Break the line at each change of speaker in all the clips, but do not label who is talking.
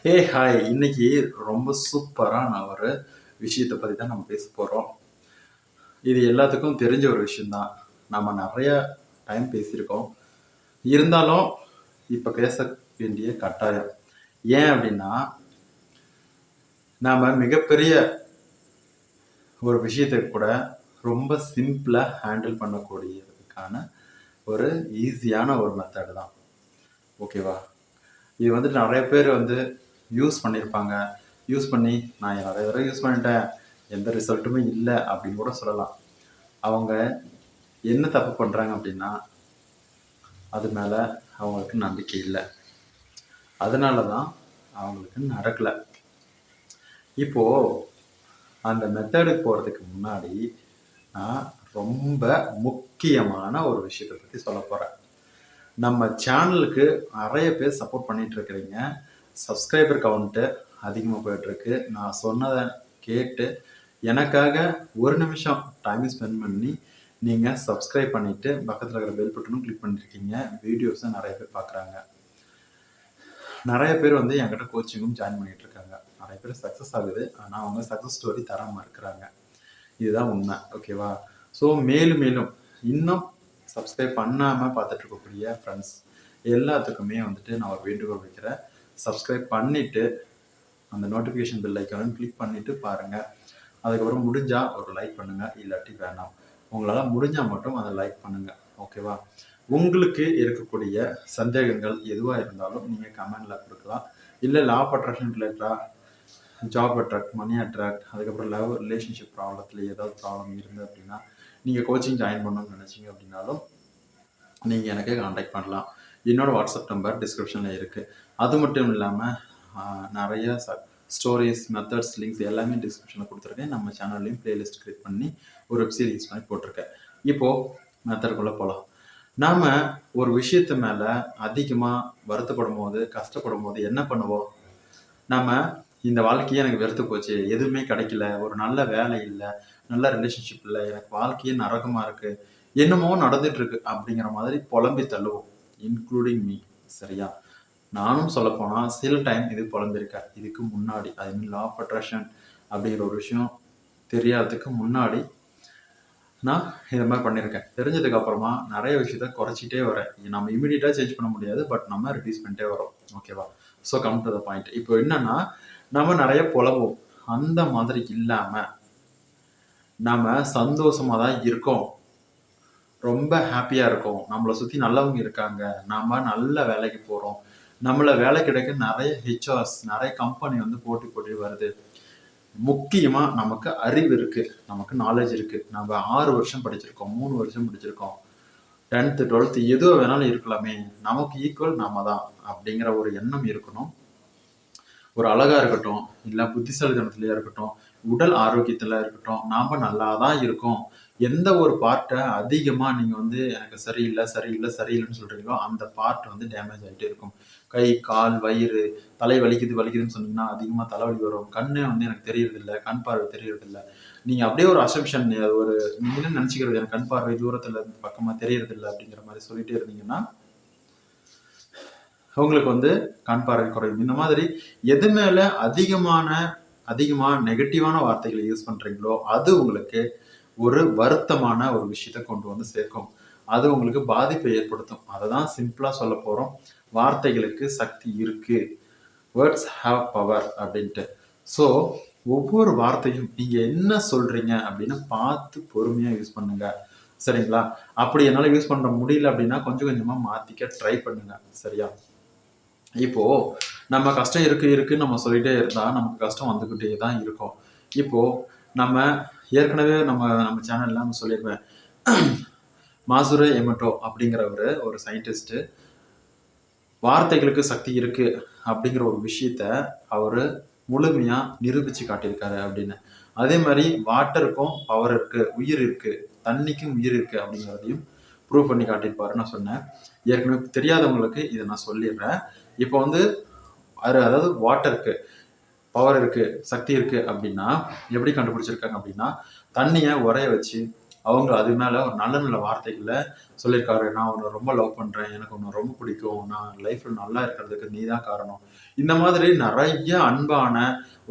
Hi இன்னைக்கு ரொம்ப சூப்பரான ஒரு விஷயத்தை பற்றி தான் நம்ம பேச போகிறோம். இது எல்லாத்துக்கும் தெரிஞ்ச ஒரு விஷயம்தான். நம்ம நிறைய டைம் பேசியிருக்கோம். இருந்தாலும் இப்போ பேச வேண்டிய கட்டாயம். ஏன் அப்படின்னா, நாம் மிகப்பெரிய ஒரு விஷயத்தை கூட ரொம்ப சிம்பிளாக ஹேண்டில் பண்ணக்கூடியதுக்கான ஒரு ஈஸியான ஒரு மெத்தட் தான். ஓகேவா? இது வந்துட்டு நிறைய பேர் யூஸ் பண்ணியிருப்பாங்க. யூஸ் பண்ணி நான் நிறைய தடவை யூஸ் பண்ணிட்டேன், எந்த ரிசல்ட்டுமே இல்லை அப்படின்னு கூட சொல்லலாம். அவங்க என்ன தப்பு பண்ணுறாங்க அப்படின்னா, அது மேலே அவங்களுக்கு நம்பிக்கை இல்லை. அதனால தான் அவங்களுக்கு நடக்கலை. இப்போது அந்த மெத்தடுக்கு போகிறதுக்கு முன்னாடி நான் ரொம்ப முக்கியமான ஒரு விஷயத்தை பற்றி சொல்ல போகிறேன். நம்ம சேனலுக்கு நிறைய பேர் சப்போர்ட் பண்ணிட்டு இருக்கிறீங்க. சப்ஸ்கிரைபர் கவுண்ட்டு அதிகமாக போயிட்டுருக்கு. நான் சொன்னதை கேட்டு எனக்காக ஒரு நிமிஷம் டைம் ஸ்பெண்ட் பண்ணி நீங்கள் சப்ஸ்கிரைப் பண்ணிவிட்டு பக்கத்தில் இருக்கிற பெல் பட்டனும் கிளிக் பண்ணியிருக்கீங்க. வீடியோஸை நிறைய பேர் பார்க்குறாங்க. நிறைய பேர் என்கிட்ட கோச்சிங்கும் ஜாயின் பண்ணிகிட்டு இருக்காங்க. நிறைய பேர் சக்ஸஸ் ஆகுது. ஆனால் அவங்க சக்ஸஸ் ஸ்டோரி தராமல் இருக்கிறாங்க. இதுதான் உண்மை. ஓகேவா? ஸோ மேலும் மேலும் இன்னும் சப்ஸ்கிரைப் பண்ணாமல் பார்த்துட்டு இருக்கக்கூடிய ஃப்ரெண்ட்ஸ் எல்லாத்துக்குமே நான் ஒரு வேண்டுகோள் வைக்கிறேன். சப்ஸ்கிரைப் பண்ணிவிட்டு அந்த நோட்டிஃபிகேஷன் பெல் ஐக்கானும் கிளிக் பண்ணிவிட்டு பாருங்கள். அதுக்கப்புறம் முடிஞ்சால் ஒரு லைக் பண்ணுங்கள், இல்லாட்டி வேணாம். உங்களால் முடிஞ்சால் மட்டும் அதை லைக் பண்ணுங்கள். ஓகேவா? உங்களுக்கு இருக்கக்கூடிய சந்தேகங்கள் எதுவாக இருந்தாலும் நீங்கள் கமெண்டில் கொடுக்கலாம். இல்லை லா ஆஃப் அட்ராக்ஷன் ரிலேட்டடாக, ஜாப் அட்ராக்ட், மணி அட்ராக்ட், அதுக்கப்புறம் லவ் ரிலேஷன்ஷிப் ப்ராப்ளத்தில் ஏதாவது ப்ராப்ளம் இருக்குது அப்படின்னா, நீங்கள் கோச்சிங் ஜாயின் பண்ணணும்னு நினச்சிங்க அப்படின்னாலும் நீங்கள் எனக்கு கான்டாக்ட் பண்ணலாம். என்னோடய வாட்ஸ்அப் நம்பர் டிஸ்கிரிப்ஷனில் இருக்குது. அது மட்டும் இல்லாமல் நிறைய ஸ்டோரிஸ், மெத்தட்ஸ், லிங்க்ஸ் எல்லாமே டிஸ்கிரிப்ஷனில் கொடுத்துருக்கேன். நம்ம சேனல்லையும் பிளேலிஸ்ட் க்ரியேட் பண்ணி ஒரு வெப் சீரிஸ் மாதிரி போட்டிருக்கேன். இப்போது மெத்தடுக்குள்ளே போகலாம். நாம் ஒரு விஷயத்து மேலே அதிகமாக வருத்தப்படும் போது, கஷ்டப்படும் போது என்ன பண்ணுவோம்? நம்ம இந்த வாழ்க்கையே எனக்கு வெறுத்து போச்சு, எதுவுமே கிடைக்கல, ஒரு நல்ல வேலை இல்லை, நல்ல ரிலேஷன்ஷிப் இல்லை, எனக்கு வாழ்க்கையே நரகமாக இருக்குது, என்னமோ நடந்துகிட்ருக்கு அப்படிங்கிற மாதிரி புலம்பி தள்ளுவோம். Including me. சரியா? நானும் சொல்லப்போனால் சில டைம் இது புலம்பிருக்கேன். இதுக்கு முன்னாடி ஐ மீன் லா ஆஃப் அட்ராக்ஷன் அப்படிங்கிற ஒரு விஷயம் தெரியாததுக்கு முன்னாடி நான் இதை மாதிரி பண்ணியிருக்கேன். தெரிஞ்சதுக்கு அப்புறமா நிறைய விஷயத்த குறைச்சிட்டே வரேன். நம்ம இமீடியட்டாக சேஞ்ச் பண்ண முடியாது, பட் நம்ம ரிடியூஸ் பண்ணிட்டே வரோம். ஓகேவா? So come to the point. இப்போ என்னன்னா, நம்ம நிறைய புலம்புவோம். அந்த மாதிரி இல்லாமல் நம்ம சந்தோஷமாக தான் இருக்கோம், ரொம்ப ஹாப்பியாக இருக்கோம், நம்மளை சுற்றி நல்லவங்க இருக்காங்க, நாம் நல்ல வேலைக்கு போகிறோம், நம்மளை வேலை கிடைக்க நிறைய ஹெச்ஆர்ஸ், நிறைய கம்பெனி போட்டி வருது. முக்கியமாக நமக்கு அறிவு இருக்குது, நமக்கு நாலேஜ் இருக்குது. நம்ம 6 வருஷம் படிச்சிருக்கோம், 3 வருஷம் படிச்சிருக்கோம், 10th 12th எதுவும் வேணாலும் இருக்கலாமே, நமக்கு ஈக்குவல் நாம தான் அப்படிங்கிற ஒரு எண்ணம் இருக்கணும். ஒரு அழகாக இருக்கட்டும், இல்லை புத்திசாலித்தனத்துலையாக இருக்கட்டும், உடல் ஆரோக்கியத்தில் இருக்கட்டும், நாம் நல்லா தான் இருக்கோம். எந்த ஒரு பார்ட்டை அதிகமாக நீங்கள் எனக்கு சரியில்லை சரியில்லை சரியில்லைன்னு சொல்கிறீங்களோ அந்த பார்ட் டேமேஜ் ஆகிட்டே இருக்கும். கை, கால், வயிறு, தலை வலிக்குதுன்னு சொன்னீங்கன்னா அதிகமாக தலைவலி வரும். கண்ணே எனக்கு தெரியறதில்லை, கண் பார்வை தெரியறதில்லை. நீங்கள் அப்படியே ஒரு அசம்ஷன், ஒரு நீங்கள் என்ன நினச்சிக்கிறது, எனக்கு கண் பார்வை தூரத்தில் பக்கமாக தெரியறதில்லை அப்படிங்கிற மாதிரி சொல்லிகிட்டே இருந்தீங்கன்னா உங்களுக்கு கண் பார்வை குறையும். இந்த மாதிரி எது மேலே அதிகமாக நெகட்டிவான வார்த்தைகளை யூஸ் பண்ணுறீங்களோ அது உங்களுக்கு ஒரு வருத்தமான ஒரு விஷயத்தை கொண்டு சேர்க்கும். அது உங்களுக்கு பாதிப்பை ஏற்படுத்தும். அதை தான் சிம்பிளாக சொல்ல போகிறோம். வார்த்தைகளுக்கு சக்தி இருக்குது, வேர்ட்ஸ் ஹாவ் பவர் அப்படின்ட்டு. ஸோ ஒவ்வொரு வார்த்தையும் நீங்கள் என்ன சொல்கிறீங்க அப்படின்னு பார்த்து பொறுமையாக யூஸ் பண்ணுங்க. சரிங்களா? அப்படி என்னால் யூஸ் பண்ண முடியல அப்படின்னா கொஞ்சம் கொஞ்சமாக மாற்றிக்க ட்ரை பண்ணுங்க. சரியா? இப்போ நம்ம கஷ்டம் இருக்குன்னு நம்ம சொல்லிட்டே இருந்தா நமக்கு கஷ்டம் வந்துகிட்டே தான் இருக்கும். இப்போ நம்ம ஏற்கனவே நம்ம சேனல்ல நம்ம சொல்லியிருப்பேன். மாசுரே எமட்டோ அப்படிங்கிறவரு ஒரு சயின்டிஸ்ட். வார்த்தைகளுக்கு சக்தி இருக்கு அப்படிங்கிற ஒரு விஷயத்த அவரு முழுமையா நிரூபிச்சு காட்டியிருக்காரு அப்படின்னு. அதே மாதிரி வாட்டருக்கும் பவர் இருக்கு, உயிர் இருக்கு, தண்ணிக்கும் உயிர் இருக்கு அப்படிங்கிறதையும் ப்ரூவ் பண்ணி காட்டியிருப்பாரு. நான் சொன்னேன். ஏற்கனவே தெரியாதவங்களுக்கு இதை நான் சொல்லிடுறேன். இப்போ அதாவது வாட்டருக்கு பவர் இருக்கு, சக்தி இருக்கு அப்படின்னா எப்படி கண்டுபிடிச்சிருக்காங்க அப்படின்னா, தண்ணியை உரைய வச்சு அவங்க அது மேல ஒரு நல்ல நல்ல வார்த்தைகள சொல்லியிருக்காரு. நான் உன்ன ரொம்ப லவ் பண்றேன். எனக்கு உன்ன ரொம்ப பிடிக்கும். நான் லைஃப்ல நல்லா இருக்கிறதுக்கு நீ தான் காரணம். இந்த மாதிரி நெறைய அன்பான,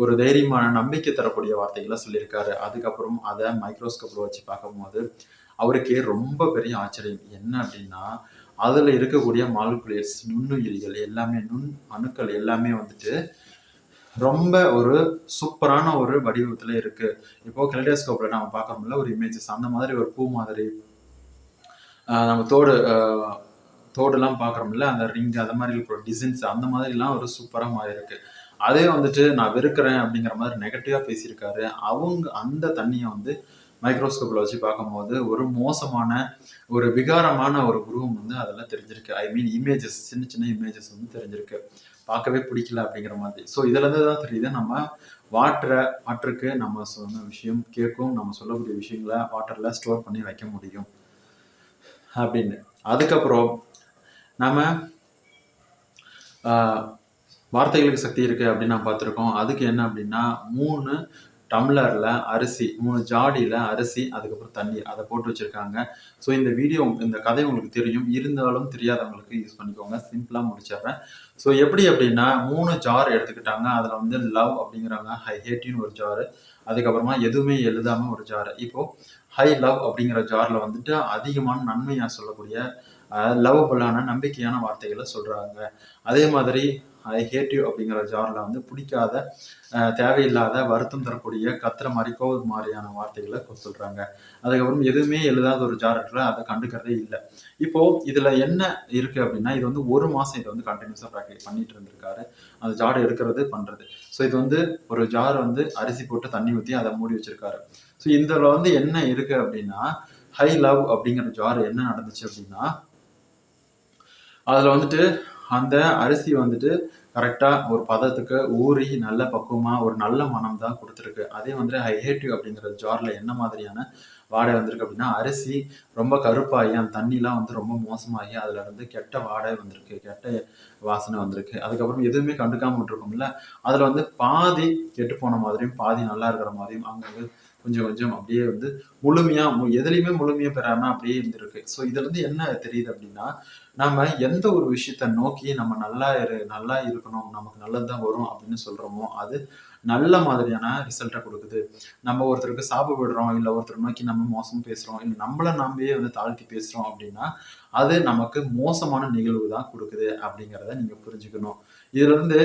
ஒரு தைரியமான, நம்பிக்கை தரக்கூடிய வார்த்தைகள சொல்லியிருக்காரு. அதுக்கப்புறம் அத மைக்ரோஸ்கோப்ல வச்சு பார்க்கும்போது, அவருக்கே ரொம்ப பெரிய ஆச்சரியம். என்ன அப்டின்னா, அதுல இருக்கக்கூடிய மாலிகுலேஸ் நுண்ணுயிரிகள் எல்லாமே, நுண் அணுக்கள் எல்லாமே வந்துட்டு ரொம்ப ஒரு சூப்பரான ஒரு வடிவத்துல இருக்கு. இப்போ கலிடோஸ்கோப்ல நம்ம பார்க்கறோம்ல ஒரு இமேஜஸ் அந்த மாதிரி ஒரு பூ மாதிரி நம்ம தோடுலாம் பார்க்குறோம்ல, அந்த ரிங் அந்த மாதிரி இருக்கிற டிசைன்ஸ் அந்த மாதிரிலாம் ஒரு சூப்பரா மாறியிருக்கு. அதே வந்துட்டு நான் வெறுக்கிறேன் அப்படிங்கிற மாதிரி நெகட்டிவா பேசியிருக்காரு. அவங்க அந்த தண்ணிய வந்து மைக்ரோஸ்கோப்ல வச்சு பார்க்கும்போது, ஒரு மோசமான, ஒரு விகாரமான ஒரு உருவம் வந்து அதுல தெரிஞ்சிருக்கு. ஐ மீன் இமேஜஸ் சின்ன சின்ன இமேஜஸ் வந்து தெரிஞ்சிருக்கு. பார்க்கவே பிடிக்கல அப்படிங்கிற மாதிரி. ஸோ இதுலருந்து தான் தெரியுது நம்ம வாட்டருக்கு நம்ம சொன்ன விஷயம் கேட்கும். நம்ம சொல்லக்கூடிய விஷயங்கள வாட்டர்ல ஸ்டோர் பண்ணி வைக்க முடியும் அப்படின்னு. அதுக்கப்புறம் நாம வார்த்தைகளுக்கு சக்தி இருக்கு அப்படின்னு நான் பார்த்துருக்கோம். அதுக்கு என்ன அப்படின்னா 3 டம்ளர்ல அரிசி, 3 ஜாடியில அரிசி, அதுக்கப்புறம் தண்ணீர் அத போட்டு வச்சிருக்காங்க. ஸோ இந்த கதை உங்களுக்கு தெரியும். இருந்தாலும் தெரியாதவங்களுக்கு யூஸ் பண்ணிக்கோங்க. சிம்பிளா முடிச்சிடுறேன். ஸோ எப்படி அப்படின்னா 3 ஜார் எடுத்துக்கிட்டாங்க. அதுல வந்து லவ் அப்படிங்கிறாங்க. ஐ ஹேட் யூன்னு ஒரு ஜாரு. அதுக்கப்புறமா எதுவுமே எழுதாம ஒரு ஜாரு. இப்போ ஹை லவ் அப்படிங்கிற ஜார்ல வந்துட்டு அதிகமான நன்மையா சொல்லக்கூடிய லவ்வபுளான நம்பிக்கையான வார்த்தைகள சொல்றாங்க. அதே மாதிரி ஐ ஹேட் யூ அப்படிங்கிற ஜார்ல வந்து பிடிக்காத, தேவையில்லாத, வருத்தம் தரக்கூடிய, கத்துற மாரி, கோவம் மாரியான வார்த்தைகள சொல்றாங்க. அதுக்கப்புறம் எதுவுமே எழுதாத ஒரு ஜார் இருக்குல்ல, அத கண்டுக்கிறதே இல்ல. இப்போ இதுல என்ன இருக்கு அப்படின்னா, இது வந்து 1 மாசம் இத வந்து கன்டினியூஸா பிராக்டிஸ் பண்ணிட்டு இருந்திருக்காரு. அந்த ஜார் எடுக்கிறது, பண்றது. ஸோ இது வந்து ஒரு ஜார் வந்து அரிசி போட்டு தண்ணி ஊத்தி அத மூடி வச்சிருக்காரு. ஸோ இதுல வந்து என்ன இருக்கு அப்படின்னா, ஹை லவ் அப்படிங்கிற ஜார் என்ன நடந்துச்சு அப்படின்னா, அதுல வந்துட்டு அந்த அரிசி வந்துட்டு கரெக்டா ஒரு பதத்துக்கு ஊறி நல்ல பக்குவமா ஒரு நல்ல மனம் தான் குடுத்திருக்கு. அதே வந்துட்டு ஐ ஹேட் யூ அப்படிங்கிற ஜார்ல என்ன மாதிரியான வாடை வந்திருக்கு அப்படின்னா, அரிசி ரொம்ப கருப்பாகி அந்த தண்ணிலாம் வந்து ரொம்ப மோசமாகி அதுல இருந்து கெட்ட வாடை வந்திருக்கு. கெட்ட வாசனை வந்திருக்கு. அதுக்கப்புறம் எதுவுமே கண்டுக்காம விட்டுருக்கோம்ல, அதுல வந்து பாதி கெட்டுப்போன மாதிரியும், பாதி நல்லா இருக்கிற மாதிரியும் அங்கங்க கொஞ்சம் கொஞ்சம் அப்படியே வந்து முழுமையா எதுலயுமே முழுமையா பெறாம அப்படியே இருந்திருக்கு. ஸோ இதுலருந்து என்ன தெரியுது அப்படின்னா, நாம எந்த ஒரு விஷயத்த நோக்கி நம்ம நல்லா இருக்கணும், நமக்கு நல்லது தான் வரும் அப்படின்னு சொல்றோமோ, அது நல்ல மாதிரியான ரிசல்ட்ட குடுக்குது. நம்ம ஒருத்தருக்கு சாப விடுறோம், இல்ல ஒருத்தர நோக்கி நம்ம மோசமா பேசுறோம், இல்ல நம்மள நாமே வந்து தாழ்த்தி பேசுறோம் அப்படின்னா, அது நமக்கு மோசமான நிகழ்வு தான் குடுக்குது அப்படிங்கிறத நீங்க புரிஞ்சுக்கணும். இதுலருந்து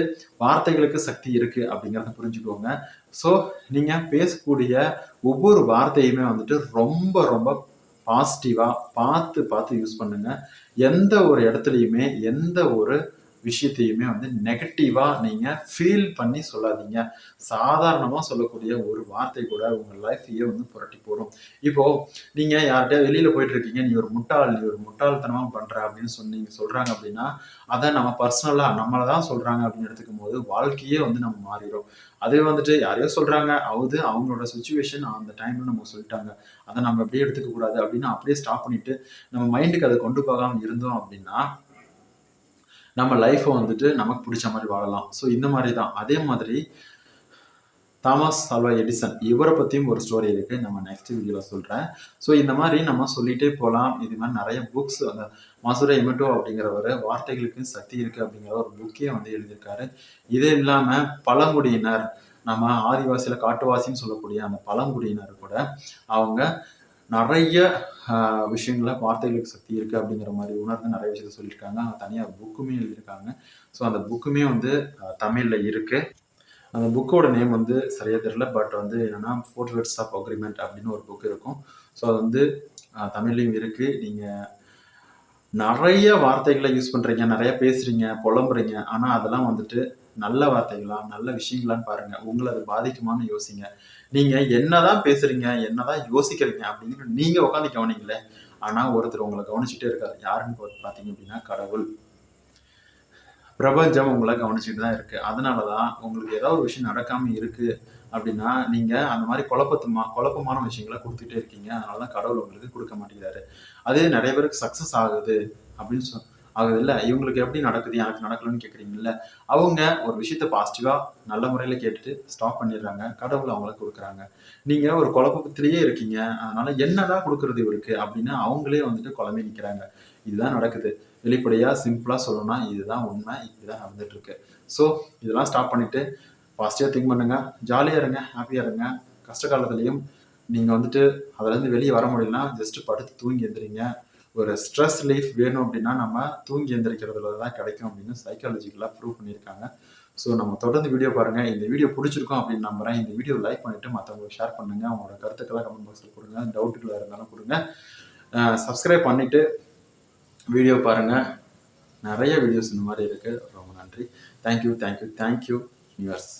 வார்த்தைகளுக்கு சக்தி இருக்கு அப்படிங்கிறத புரிஞ்சுக்கோங்க. ஸோ நீங்க பேசக்கூடிய ஒவ்வொரு வார்த்தையுமே வந்துட்டு ரொம்ப ரொம்ப பாசிட்டிவா பார்த்து பார்த்து யூஸ் பண்ணுங்க. எந்த ஒரு இடத்துலயுமே எந்த ஒரு விஷயத்தையுமே வந்து நெகட்டிவா நீங்க ஃபீல் பண்ணி சொல்லாதீங்க. சாதாரணமா சொல்லக்கூடிய ஒரு வார்த்தை கூட உங்க லைஃப்பையே வந்து புரட்டி போடும். இப்போ நீங்க யார்ட்டயாவது வெளியில போயிட்டு இருக்கீங்க. நீ ஒரு முட்டாள், நீ ஒரு முட்டாள்தனமா பண்ற அப்படின்னு சொல்றாங்க அப்படின்னா, அத நம்ம பர்சனலா நம்மள தான் சொல்றாங்க அப்படின்னு எடுத்துக்கும்போது, வாழ்க்கையே வந்து நம்ம மாறிரும். அதே வந்துட்டு யாரையோ சொல்றாங்க, அது அவங்களோட சிச்சுவேஷன் அந்த டைம்ல நமக்கு சொல்லிட்டாங்க. அத நம்ம அப்படியே எடுத்துக்க கூடாது அப்படின்னு அப்படியே ஸ்டாப் பண்ணிட்டு, நம்ம மைண்டுக்கு அத கொண்டு போகாம இருந்தோம் அப்படின்னா, நம்ம லைஃப்ப வந்துட்டு நமக்கு பிடிச்ச மாரி வாழலாம். ஸோ இந்த மாரி தான். அதே மாதிரி தாமஸ் ஆல்வா எடிசன் இவர பத்தியும் ஒரு ஸ்டோரி இருக்கு. நம்ம நெக்ஸ்ட் வீடியோல சொல்றேன். ஸோ இந்த மாரி நம்ம சொல்லிட்டே போலாம். இது மாரி நெறைய புக்ஸ் அந்த மசுரோ எமோட்டோ அப்படிங்கிறவரு வார்த்தைகளுக்கு சக்தி இருக்கு அப்படிங்கிற ஒரு புக்கே வந்து எழுதியிருக்காரு. இது இல்லாம பழங்குடியினர், நம்ம ஆதிவாசியில காட்டுவாசின்னு சொல்லக்கூடிய அந்த பழங்குடியினர் கூட அவங்க நெறைய விஷயங்கள வார்த்தைகளுக்கு சக்தி இருக்கு அப்படிங்கிற மாரி உணர்ந்து நெறைய விஷயத்த சொல்லியிருக்காங்க. தனியா புக்குமே எழுதியிருக்காங்க. ஸோ அந்த புக்குமே வந்து தமிழ்ல இருக்கு. அந்த புக்கோட நேம் வந்து சரியா தெரியல. பட் வந்து என்னன்னா, 4 வேர்ட்ஸ் ஆஃப் அக்ரீமெண்ட் அப்படின்னு ஒரு புக் இருக்கும். ஸோ அது வந்து தமிழ்லயும் இருக்கு. நீங்க நெறைய வார்த்தைகள யூஸ் பண்றீங்க, நெறைய பேசுறீங்க, புலம்புறீங்க. ஆனா அதெல்லாம் வந்துட்டு நல்ல வார்த்தைகளா, நல்ல விஷயங்களான்னு பாருங்க. உங்கள அது பாதிக்குமான்னு யோசிங்க. நீங்க என்னதான் பேசுறீங்க, என்னதான் யோசிக்கிறீங்க அப்படின்னு நீங்க உட்கார்ந்து கவனிங்களேன். ஆனா ஒருத்தர் உங்கள கவனிச்சுட்டே இருக்காரு. யாருன்னு பார்த்தீங்க அப்படின்னா கடவுள். பிரபஞ்சம் உங்கள கவனிச்சுட்டு தான் இருக்கு. அதனால தான் உங்களுக்கு ஏதாவது ஒரு விஷயம் நடக்காம இருக்கு அப்படின்னா, நீங்க அந்த மாரி குழப்பமான விஷயங்கள குடுத்துட்டே இருக்கீங்க. அதனால தான் கடவுள் உங்களுக்கு குடுக்க மாட்டேங்கிறாரு. அதே நெறைய பேருக்கு சக்சஸ் ஆகுது அப்படின்னு ஆகுது இல்லை? இவங்களுக்கு எப்படி நடக்குது எனக்கு நடக்கலன்னு கேட்குறீங்கல்ல? அவங்க ஒரு விஷயத்த பாசிட்டிவா நல்ல முறையில் கேட்டுட்டு ஸ்டாப் பண்ணிடுறாங்க. கடவுள் அவங்களுக்கு கொடுக்குறாங்க. நீங்க ஒரு குழப்பத்திலேயே இருக்கீங்க. அதனால என்னதான் கொடுக்குறது இவருக்கு அப்படின்னு அவங்களே வந்துட்டு குழம்பி நிற்கிறாங்க. இதுதான் நடக்குது. வெளிப்படையா சிம்பிளா சொல்லணும்னா இதுதான் உண்மை. இப்படிதான் நடந்துட்டு இருக்கு. ஸோ இதெல்லாம் ஸ்டாப் பண்ணிட்டு பாசிட்டிவா திங்க் பண்ணுங்க. ஜாலியா இருங்க, ஹாப்பியா இருங்க. கஷ்ட காலத்திலையும் நீங்க வந்துட்டு அதுலேருந்து வெளியே வர முடியலன்னா ஜஸ்ட் படுத்து தூங்கி எந்திரிங்க. ஒரு ஸ்ட்ரெஸ் ரிலீஃப் வேணும் அப்படின்னா நம்ம தூங்கி எந்திரிக்கிறதுல தான் கிடைக்கும் அப்படின்னு சைக்காலஜிக்கலாக ப்ரூவ் பண்ணியிருக்காங்க. ஸோ நம்ம தொடர்ந்து வீடியோ பாருங்கள். இந்த வீடியோ பிடிச்சிருக்கும் அப்படின்னு நம்புறேன். இந்த வீடியோ லைக் பண்ணிவிட்டு மற்றவங்களுக்கு ஷேர் பண்ணுங்கள். அவங்களோட கருத்துக்கெல்லாம் கமெண்ட் பாக்ஸில் கொடுங்க. டவுட்டுகளாக இருந்தாலும் கொடுங்க. சப்ஸ்கிரைப் பண்ணிவிட்டு வீடியோ பாருங்கள். நிறைய வீடியோஸ் இந்த மாதிரி இருக்குது. ரொம்ப நன்றி. தேங்க்யூ. வியூவர்ஸ்.